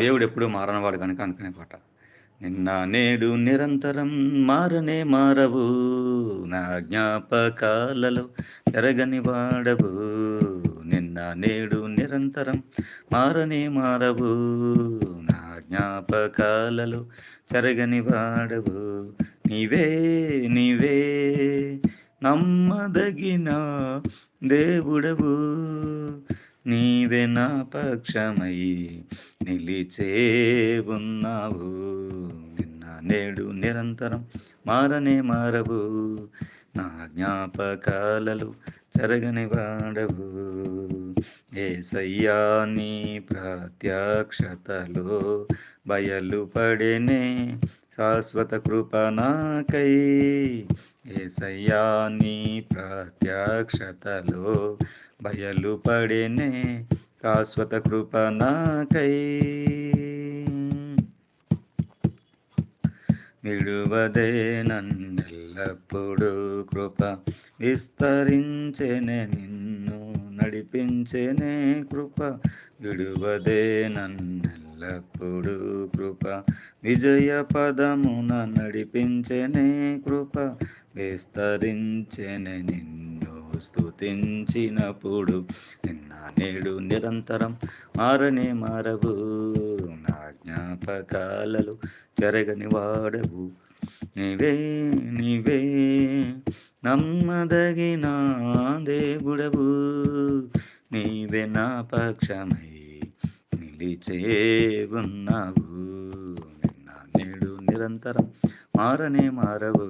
దేవుడు ఎప్పుడూ మారనివాడు గనుక అందుకనే పాట. నిన్న నేడు నిరంతరం మారనే మారవు, నా జ్ఞాపకాలలో చెరగని వాడవు. నిన్న నేడు నిరంతరం మారనే మారవు, నా జ్ఞాపకాలలో చెరగని వాడవు. నీవే నీవే నమ్మదగిన దేవుడవు, నీవే నా పక్షమై నిలిచే ఉన్నావు. నిన్న నేడు నిరంతరం మారనే మారవు, నా జ్ఞాపకాలలో చెరగని వాడవు. యేసయ్యా నీ ప్రత్యక్షతలో బయలుపడెనే శాశ్వత కృప నాకై. యేసయ్యా నీ ప్రత్యక్షతలో బయలుపడెనే శాశ్వత కృప నాకై. విడువదే నన్నెల్లప్పుడు కృప విస్తరించెనే, నిన్ను నడిపించెనే కృప. విడువదే నన్నెల్లప్పుడు కృప విజయ పదమున నడిపించెనే కృప. విస్తరించెనే నిన్ను స్తుతించినప్పుడు. నిన్న నేడు నిరంతరం మారనే మారవు, నా జ్ఞాపకాలలో చెరగని వాడవు. నీవే నీవే నమ్మదగిన దేవుడవు, నీవే నా పక్షమై నిలిచే ఉన్నావు. నిన్న నేడు నిరంతరం మారనే మారవు,